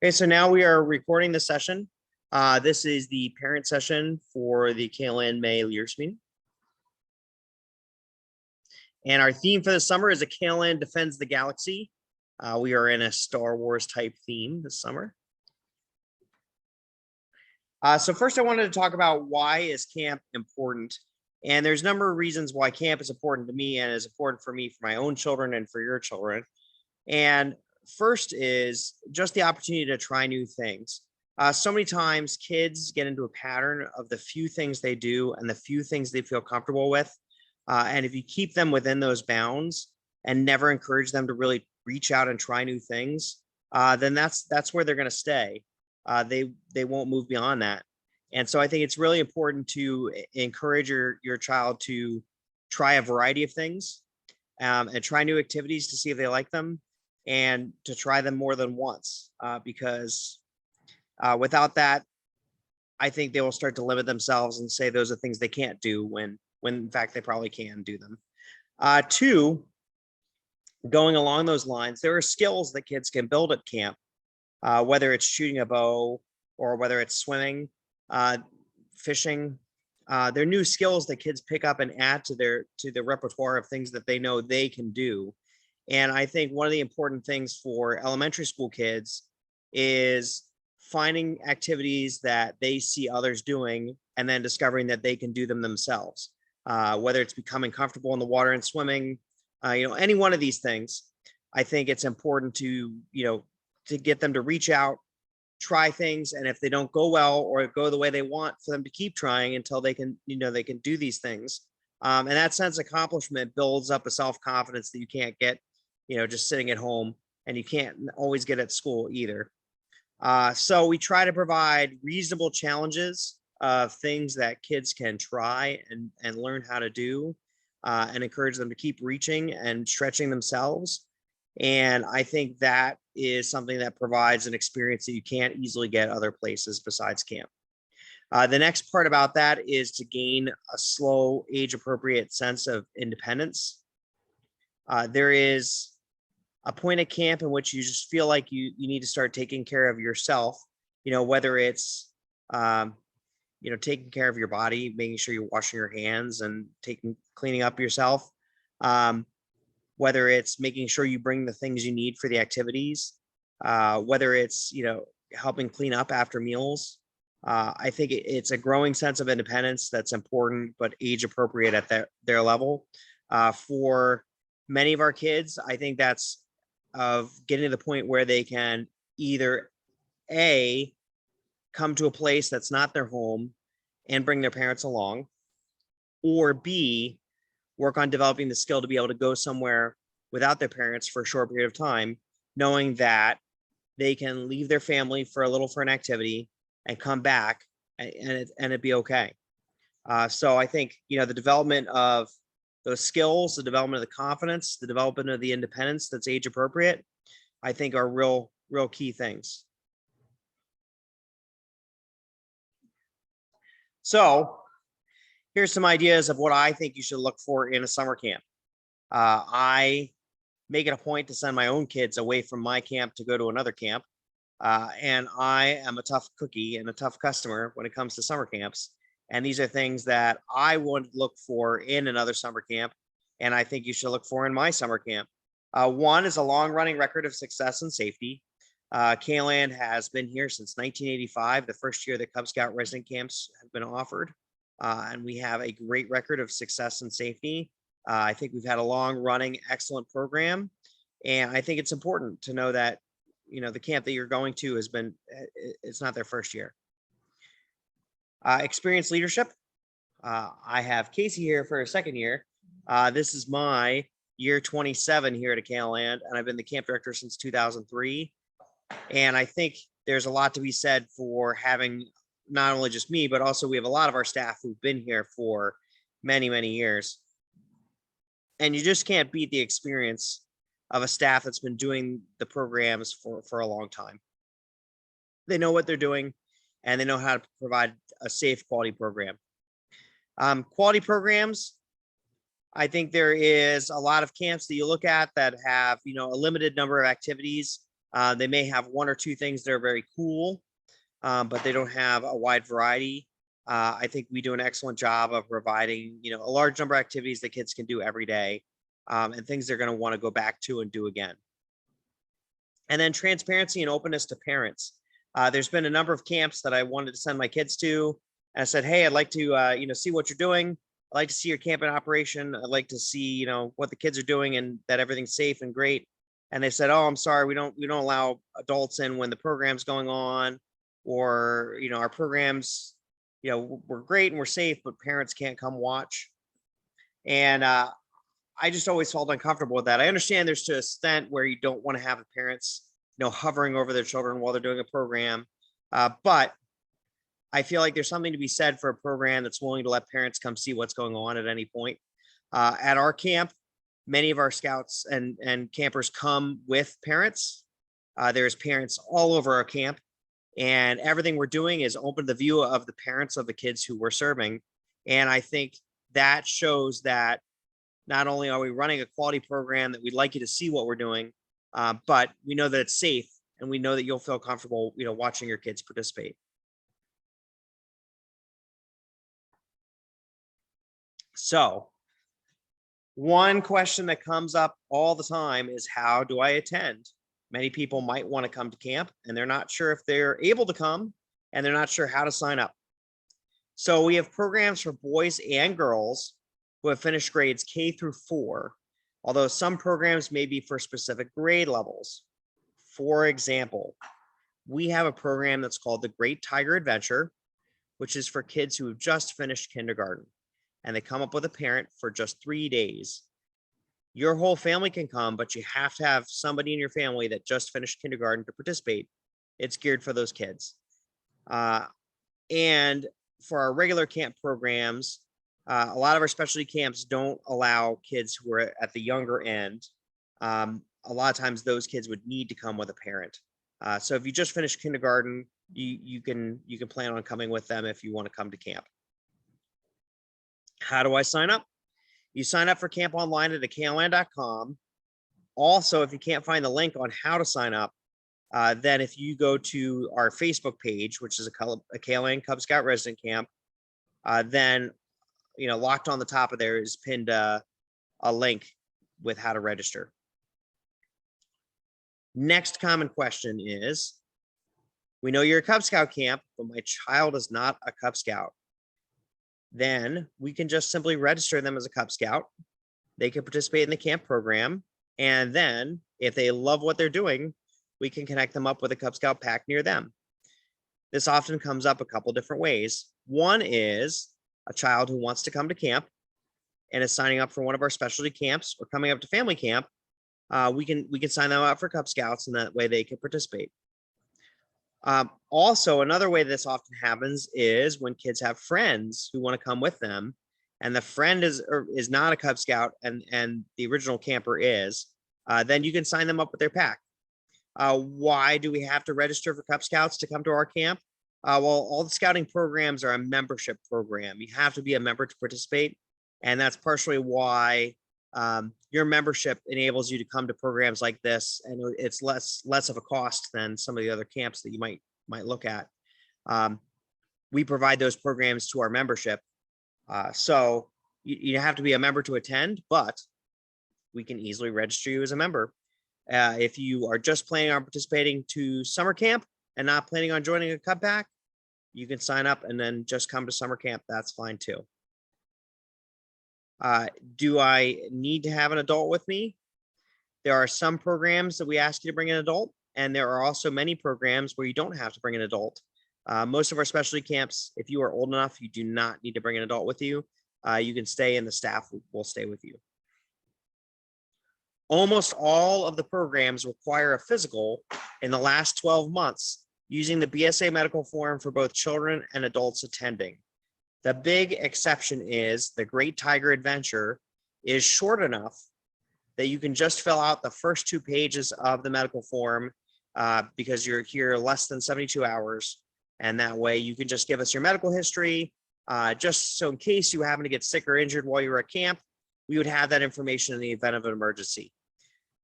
Okay, so now we are recording the session. This is the parent session for the KLAND May Leaders Meeting. And our theme for the summer is a KLAND Defends the Galaxy. We are in a Star Wars type theme this summer. So first I wanted to talk about why is camp important. And there's a number of reasons why camp is important to me and is important for me, for my own children and for your children. And first is just the opportunity to try new things. So many times kids get into a pattern of the few things they do and the few things they feel comfortable with. And if you keep them within those bounds and never encourage them to really reach out and try new things, then that's where they're going to stay. They won't move beyond that. And so I think it's really important to encourage your child to try a variety of things and try new activities to see if they like them, and to try them more than once, because without that, I think they will start to limit themselves and say those are things they can't do when in fact they probably can do them. Two, going along those lines, there are skills that kids can build at camp, whether it's shooting a bow or whether it's swimming, fishing. They're new skills that kids pick up and add to the repertoire of things that they know they can do. And I think one of the important things for elementary school kids is finding activities that they see others doing and then discovering that they can do them themselves. Whether it's becoming comfortable in the water and swimming, any one of these things, I think it's important to get them to reach out, try things, and if they don't go well or go the way they want, for them to keep trying until they can do these things. And that sense of accomplishment builds up a self-confidence that you can't get just sitting at home, and you can't always get at school either. So we try to provide reasonable challenges of things that kids can try and learn how to do, and encourage them to keep reaching and stretching themselves. And I think that is something that provides an experience that you can't easily get other places besides camp. The next part about that is to gain a slow, age-appropriate sense of independence. There is a point at camp in which you just feel like you need to start taking care of yourself, whether it's, taking care of your body, making sure you're washing your hands and cleaning up yourself. Whether it's making sure you bring the things you need for the activities, whether it's, helping clean up after meals. I think it's a growing sense of independence that's important, but age appropriate at their level. For many of our kids, I think that's of getting to the point where they can either A, come to a place that's not their home and bring their parents along, or B, work on developing the skill to be able to go somewhere without their parents for a short period of time, knowing that they can leave their family for an activity and come back and it'd be okay. So I think, the development of those skills, the development of the confidence, the development of the independence that's age appropriate, I think are real key things. So here's some ideas of what I think you should look for in a summer camp. I make it a point to send my own kids away from my camp to go to another camp. And I am a tough cookie and a tough customer when it comes to summer camps. And these are things that I would look for in another summer camp, and I think you should look for in my summer camp. One is a long-running record of success and safety. KLAND has been here since 1985, the first year that Cub Scout resident camps have been offered. And we have a great record of success and safety. I think we've had a long-running, excellent program. And I think it's important to know that, the camp that you're going to it's not their first year. Experienced leadership. I have Casey here for a second year. This is my year 27 here at KLAND, and I've been the camp director since 2003. And I think there's a lot to be said for having not only just me, but also we have a lot of our staff who've been here for many, many years. And you just can't beat the experience of a staff that's been doing the programs for a long time. They know what they're doing, and they know how to provide a safe, quality program. Quality programs, I think there is a lot of camps that you look at that have, a limited number of activities. They may have one or two things that are very cool, but they don't have a wide variety. I think we do an excellent job of providing, a large number of activities that kids can do every day, and things they're going to want to go back to and do again. And then transparency and openness to parents. There's been a number of camps that I wanted to send my kids to. And I said, hey, I'd like to, see what you're doing. I'd like to see your camp in operation. I'd like to see, what the kids are doing and that everything's safe and great. And they said, oh, I'm sorry, we don't allow adults in when the program's going on, or, our programs, we're great and we're safe, but parents can't come watch. And I just always felt uncomfortable with that. I understand there's to an extent where you don't want to have the parents, hovering over their children while they're doing a program. But I feel like there's something to be said for a program that's willing to let parents come see what's going on at any point. At our camp, many of our scouts and campers come with parents. There's parents all over our camp, and everything we're doing is open to the view of the parents of the kids who we're serving. And I think that shows that not only are we running a quality program that we'd like you to see what we're doing, but we know that it's safe, and we know that you'll feel comfortable, watching your kids participate. So one question that comes up all the time is, how do I attend? Many people might want to come to camp and they're not sure if they're able to come, and they're not sure how to sign up. So we have programs for boys and girls who have finished grades K through 4, although some programs may be for specific grade levels. For example, we have a program that's called the Great Tiger Adventure, which is for kids who have just finished kindergarten, and they come up with a parent for just 3 days. Your whole family can come, but you have to have somebody in your family that just finished kindergarten to participate. It's geared for those kids. And for our regular camp programs, a lot of our specialty camps don't allow kids who are at the younger end. A lot of times those kids would need to come with a parent. So if you just finished kindergarten, you can plan on coming with them if you want to come to camp. How do I sign up? You sign up for camp online at acaland.com. Also, if you can't find the link on how to sign up, then if you go to our Facebook page, which is a Kaland Cub Scout Resident Camp, then locked on the top of there is pinned a link with how to register. Next common question is, we know you're a Cub Scout camp, but my child is not a Cub Scout. Then we can just simply register them as a Cub Scout. They can participate in the camp program. And then if they love what they're doing, we can connect them up with a Cub Scout pack near them. This often comes up a couple different ways. One is a child who wants to come to camp and is signing up for one of our specialty camps or coming up to family camp. We can sign them up for Cub Scouts, and that way they can participate. Also, another way this often happens is when kids have friends who want to come with them, and the friend is not a Cub Scout and the original camper is, then you can sign them up with their pack. Why do we have to register for Cub Scouts to come to our camp? Well, all the scouting programs are a membership program. You have to be a member to participate, and that's partially why your membership enables you to come to programs like this, and it's less of a cost than some of the other camps that you might look at. We provide those programs to our membership, so you have to be a member to attend, but we can easily register you as a member. If you are just planning on participating to summer camp and not planning on joining a Cub Pack, you can sign up and then just come to summer camp. That's fine too. Do I need to have an adult with me? There are some programs that we ask you to bring an adult, and there are also many programs where you don't have to bring an adult. Most of our specialty camps, if you are old enough, you do not need to bring an adult with you. You can stay, and the staff will stay with you. Almost all of the programs require a physical in the last 12 months using the BSA medical form for both children and adults attending. The big exception is the Great Tiger Adventure is short enough that you can just fill out the first 2 pages of the medical form because you're here less than 72 hours. And that way you can just give us your medical history, just so in case you happen to get sick or injured while you're at camp, we would have that information in the event of an emergency.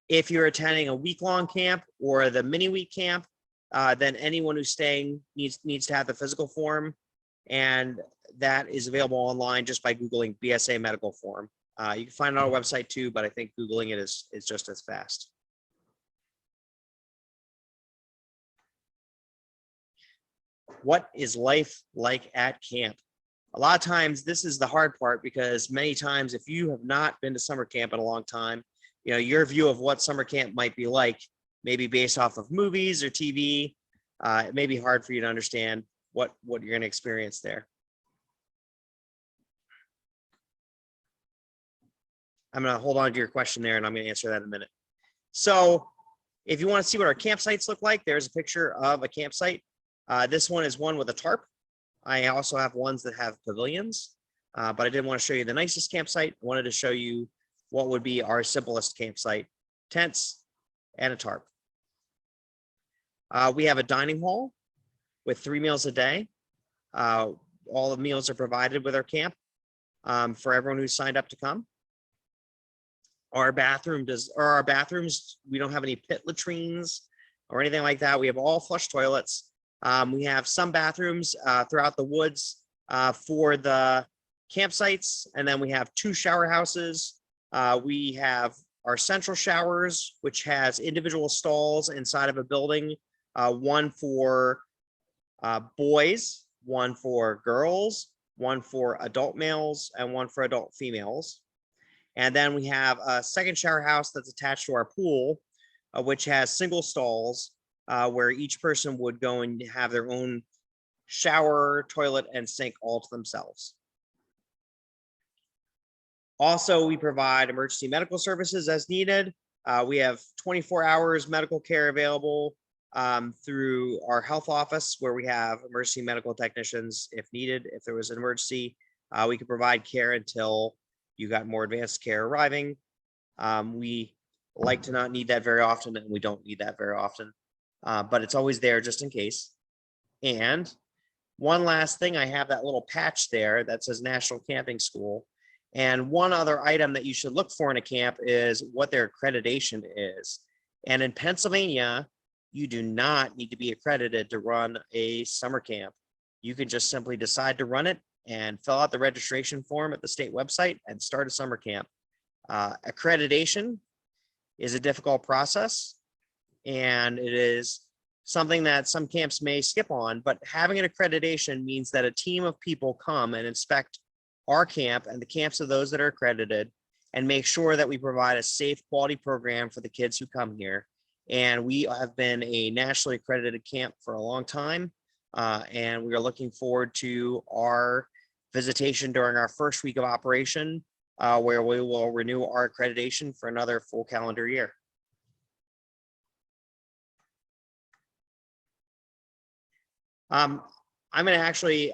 If you're attending a week-long camp or the mini-week camp, then anyone who's staying needs to have the physical form, and that is available online just by Googling BSA medical form. You can find it on our website too, but I think Googling it is just as fast. What is life like at camp? A lot of times this is the hard part, because many times if you have not been to summer camp in a long time, you know, your view of what summer camp might be like, maybe based off of movies or TV, it may be hard for you to understand what you're going to experience there. I'm going to hold on to your question there, and I'm going to answer that in a minute. So if you want to see what our campsites look like, there's a picture of a campsite. This one is one with a tarp. I also have ones that have pavilions, but I didn't want to show you the nicest campsite. I wanted to show you what would be our simplest campsite: tents and a tarp. We have a dining hall with 3 meals a day. All the meals are provided with our camp for everyone who's signed up to come. Our bathrooms, we don't have any pit latrines or anything like that. We have all flush toilets. We have some bathrooms throughout the woods for the campsites, and then we have 2 shower houses. We have our central showers, which has individual stalls inside of a building, one for boys, one for girls, one for adult males, and one for adult females. And then we have a second shower house that's attached to our pool, which has single stalls where each person would go and have their own shower, toilet, and sink all to themselves. Also, we provide emergency medical services as needed. We have 24 hours medical care available through our health office, where we have emergency medical technicians if needed. If there was an emergency, we could provide care until you got more advanced care arriving. We like to not need that very often, and we don't need that very often, but it's always there just in case. And one last thing, I have that little patch there that says National Camping School. And one other item that you should look for in a camp is what their accreditation is. And in Pennsylvania, you do not need to be accredited to run a summer camp. You can just simply decide to run it and fill out the registration form at the state website and start a summer camp. Accreditation is a difficult process, and it is something that some camps may skip on, but having an accreditation means that a team of people come and inspect our camp and the camps of those that are accredited and make sure that we provide a safe, quality program for the kids who come here. And we have been a nationally accredited camp for a long time, and we are looking forward to our visitation during our first week of operation, where we will renew our accreditation for another full calendar year. I'm going to actually,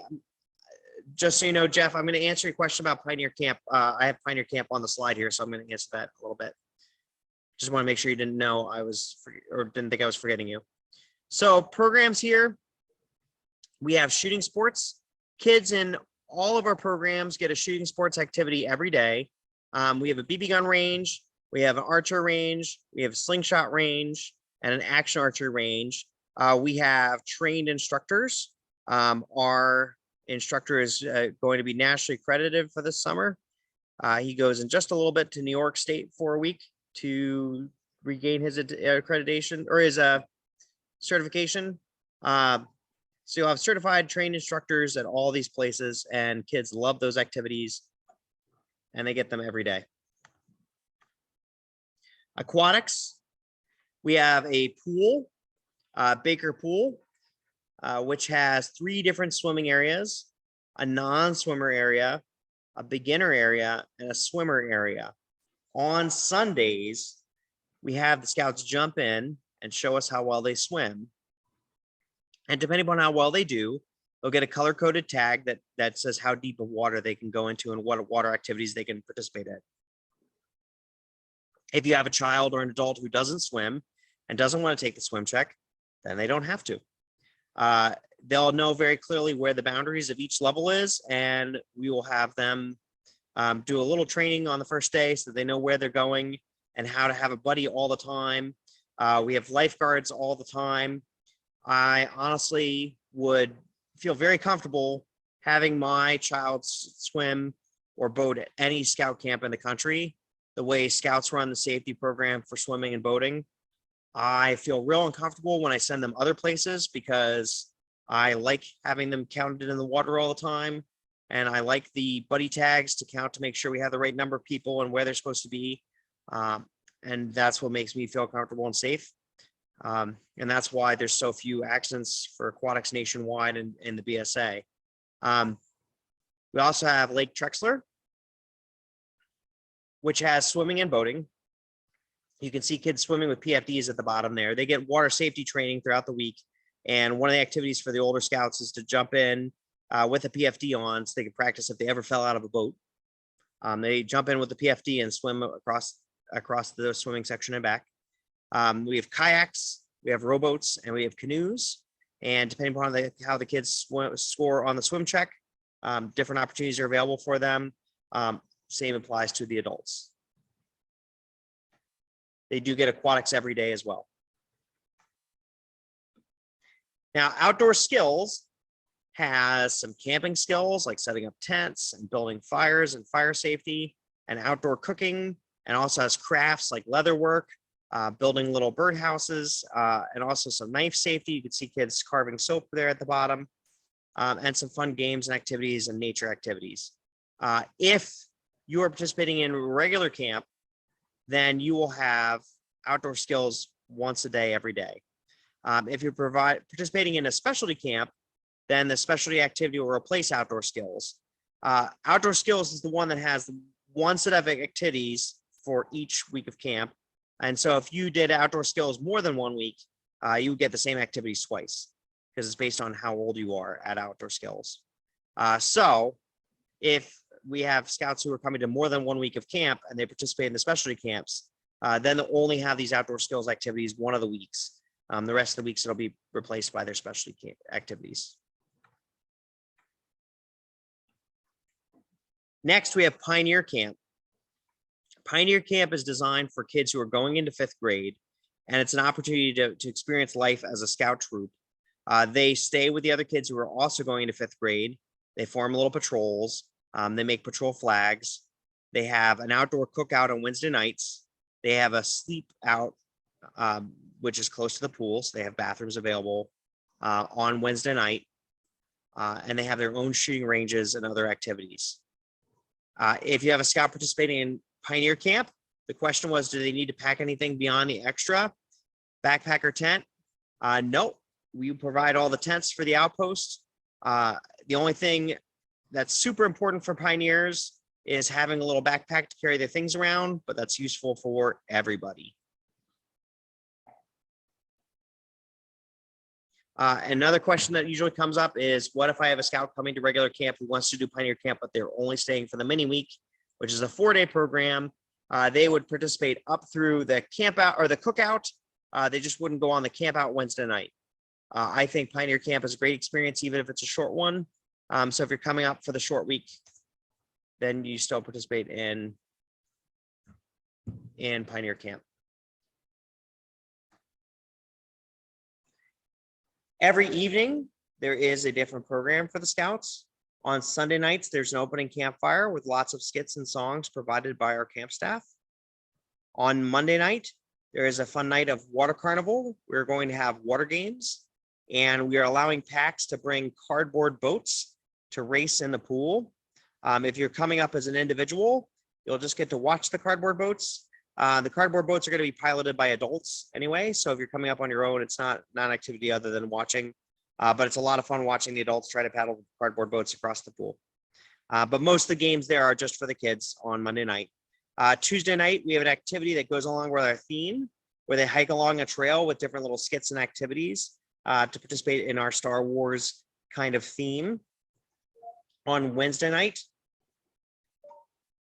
just so you know, Jeff, I'm going to answer your question about Pioneer Camp. I have Pioneer Camp on the slide here, so I'm going to answer that a little bit. Just want to make sure you didn't know I was, or didn't think I was forgetting you. So programs here, we have shooting sports. Kids in all of our programs get a shooting sports activity every day. We have a BB gun range, we have an archer range, we have a slingshot range, and an action archery range. We have trained instructors. Our instructor is going to be nationally accredited for this summer. He goes in just a little bit to New York State for a week to regain his accreditation or his certification. So you'll have certified trained instructors at all these places, and kids love those activities and they get them every day. Aquatics, we have a pool, Baker Pool, which has 3 different swimming areas, a non-swimmer area, a beginner area, and a swimmer area. On Sundays, we have the scouts jump in and show us how well they swim. And depending on how well they do, they'll get a color-coded tag that says how deep of water they can go into and what water activities they can participate in. If you have a child or an adult who doesn't swim and doesn't want to take the swim check, then they don't have to. They'll know very clearly where the boundaries of each level is, and we will have them do a little training on the first day so they know where they're going. and how to have a buddy all the time. We have lifeguards all the time. I honestly would feel very comfortable having my child swim or boat at any scout camp in the country, the way scouts run the safety program for swimming and boating. I feel real uncomfortable when I send them other places because I like having them counted in the water all the time. And I like the buddy tags to count to make sure we have the right number of people and where they're supposed to be. And that's what makes me feel comfortable and safe. And that's why there's so few accidents for aquatics nationwide and in the BSA. We also have Lake Trexler, which has swimming and boating. You can see kids swimming with PFDs at the bottom there. They get water safety training throughout the week. And one of the activities for the older scouts is to jump in with a PFD on so they can practice if they ever fell out of a boat. They jump in with the PFD and swim across the swimming section and back. We have kayaks, we have rowboats, and we have canoes. And depending upon how the kids score on the swim check, different opportunities are available for them. Same applies to the adults. They do get aquatics every day as well. Now, Outdoor Skills has some camping skills like setting up tents and building fires and fire safety and outdoor cooking, and also has crafts like leather work, building little birdhouses, and also some knife safety. You can see kids carving soap there at the bottom, and some fun games and activities and nature activities. If you are participating in regular camp, then you will have Outdoor Skills once a day, every day. If you're participating in a specialty camp, then the specialty activity will replace Outdoor Skills. Outdoor Skills is the one that has one set of activities for each week of camp. And so if you did Outdoor Skills more than 1 week, you would get the same activities twice because it's based on how old you are at Outdoor Skills. So if we have scouts who are coming to more than 1 week of camp and they participate in the specialty camps, then they'll only have these Outdoor Skills activities one of the weeks. The rest of the weeks, it'll be replaced by their specialty camp activities. Next, we have Pioneer Camp. Pioneer Camp is designed for kids who are going into 5th grade, and it's an opportunity to experience life as a scout troop. They stay with the other kids who are also going into 5th grade. They form little patrols. They make patrol flags. They have an outdoor cookout on Wednesday nights. They have a sleep out, which is close to the pool. So they have bathrooms available on Wednesday night. And they have their own shooting ranges and other activities. If you have a scout participating in Pioneer Camp, the question was, do they need to pack anything beyond the extra backpack or tent? No, we provide all the tents for the outpost. The only thing that's super important for pioneers is having a little backpack to carry their things around, but that's useful for everybody. Another question that usually comes up is, what if I have a scout coming to regular camp who wants to do Pioneer Camp, but they're only staying for the mini week, which is a 4-day program? They would participate up through the camp out or the cookout. They just wouldn't go on the camp out Wednesday night. I think Pioneer Camp is a great experience, even if it's a short one. So if you're coming up for the short week, then you still participate in Pioneer Camp. Every evening, there is a different program for the scouts. On Sunday nights, there's an opening campfire with lots of skits and songs provided by our camp staff. On Monday night, there is a fun night of water carnival. We're going to have water games, and we are allowing packs to bring cardboard boats to race in the pool. If you're coming up as an individual, you'll just get to watch the cardboard boats. The cardboard boats are going to be piloted by adults anyway. So if you're coming up on your own, it's not an activity other than watching, but it's a lot of fun watching the adults try to paddle cardboard boats across the pool. But most of the games there are just for the kids on Monday night. Tuesday night, we have an activity that goes along with our theme, where they hike along a trail with different little skits and activities to participate in our Star Wars kind of theme. On Wednesday night,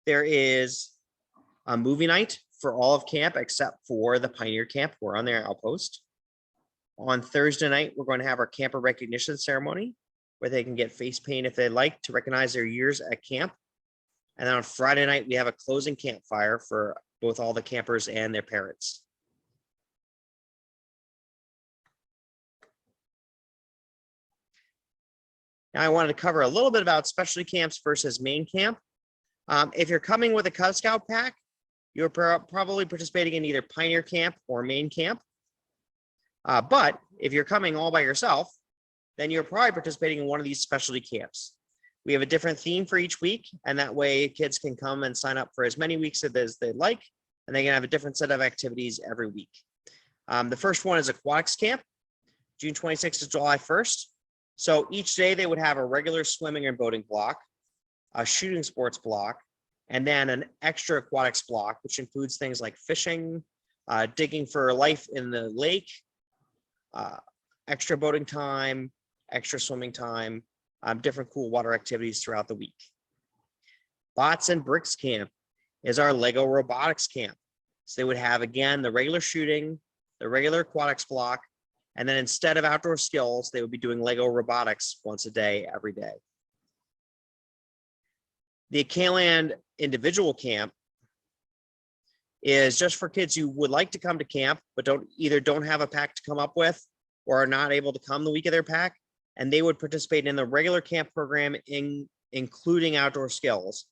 there is a movie night for all of camp except for the Pioneer Camp. We're on their outpost. On Thursday night, we're going to have our camper recognition ceremony where they can get face paint if they like to recognize their years at camp. And then on Friday night, we have a closing campfire for both all the campers and their parents. Now I wanted to cover a little bit about specialty camps versus main camp. If you're coming with a Cub Scout pack, you're probably participating in either Pioneer Camp or main camp. But if you're coming all by yourself, then you're probably participating in one of these specialty camps. We have a different theme for each week, and that way kids can come and sign up for as many weeks as they'd like, and they can have a different set of activities every week. The first one is aquatics camp, June 26th to July 1st. So each day they would have a regular swimming and boating block, a shooting sports block, and then an extra aquatics block, which includes things like fishing, digging for life in the lake, extra boating time, extra swimming time, different cool water activities throughout the week. Bots and Bricks camp is our Lego robotics camp. So they would have, again, the regular shooting, the regular aquatics block, and then instead of outdoor skills, they would be doing Lego robotics once a day, every day. The Kaland individual camp is just for kids who would like to come to camp, but don't have a pack to come up with, or are not able to come the week of their pack, and they would participate in the regular camp program, including outdoor skills.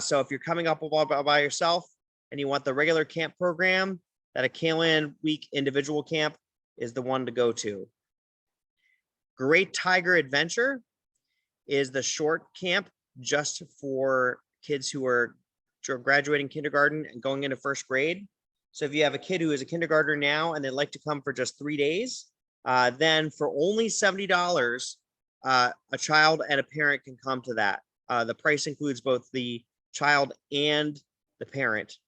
So if you're coming up by yourself and you want the regular camp program, that a Kaland week individual camp is the one to go to. Great Tiger Adventure is the short camp just for kids who are graduating kindergarten and going into first grade. So if you have a kid who is a kindergartner now and they'd like to come for just 3 days, then for only $70, a child and a parent can come to that. The price includes both the child and the parent.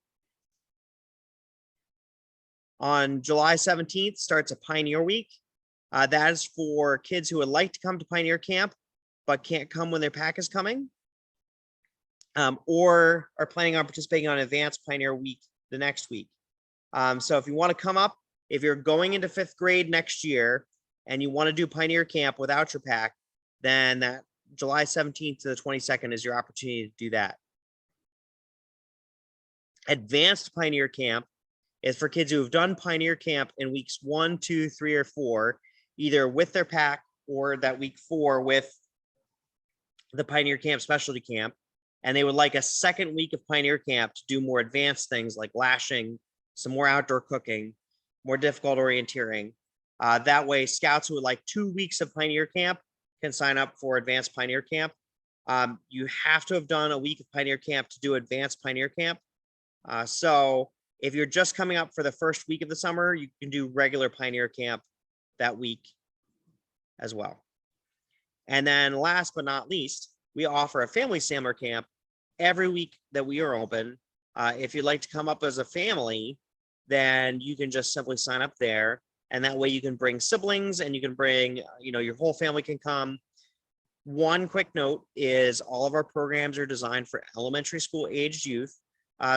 On July 17th starts a Pioneer Week. That is for kids who would like to come to Pioneer Camp, but can't come when their pack is coming, or are planning on participating on Advanced Pioneer Week the next week. So if you want to come up, if you're going into 5th grade next year and you want to do Pioneer Camp without your pack, then that July 17th to the 22nd is your opportunity to do that. Advanced Pioneer Camp is for kids who have done Pioneer Camp in weeks 1, 2, 3, or 4, either with their pack or that week 4 with the Pioneer Camp specialty camp. And they would like a second week of Pioneer Camp to do more advanced things like lashing, some more outdoor cooking, more difficult orienteering. That way, scouts who would like 2 weeks of Pioneer Camp can sign up for Advanced Pioneer Camp. You have to have done a week of Pioneer Camp to do Advanced Pioneer Camp. So if you're just coming up for the first week of the summer, you can do regular Pioneer Camp that week as well. And then last but not least, we offer a family summer camp every week that we are open. If you'd like to come up as a family, then you can just simply sign up there. And that way you can bring siblings and you can bring, your whole family can come. One quick note is all of our programs are designed for elementary school aged youth.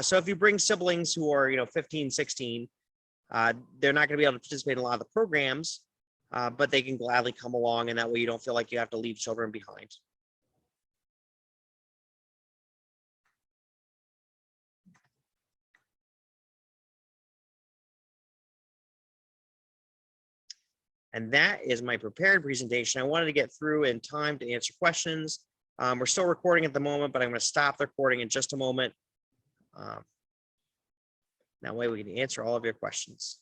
So if you bring siblings who are, 15, 16, they're not going to be able to participate in a lot of the programs, but they can gladly come along, and that way you don't feel like you have to leave children behind. And that is my prepared presentation. I wanted to get through in time to answer questions. We're still recording at the moment, but I'm going to stop the recording in just a moment. That way we can answer all of your questions.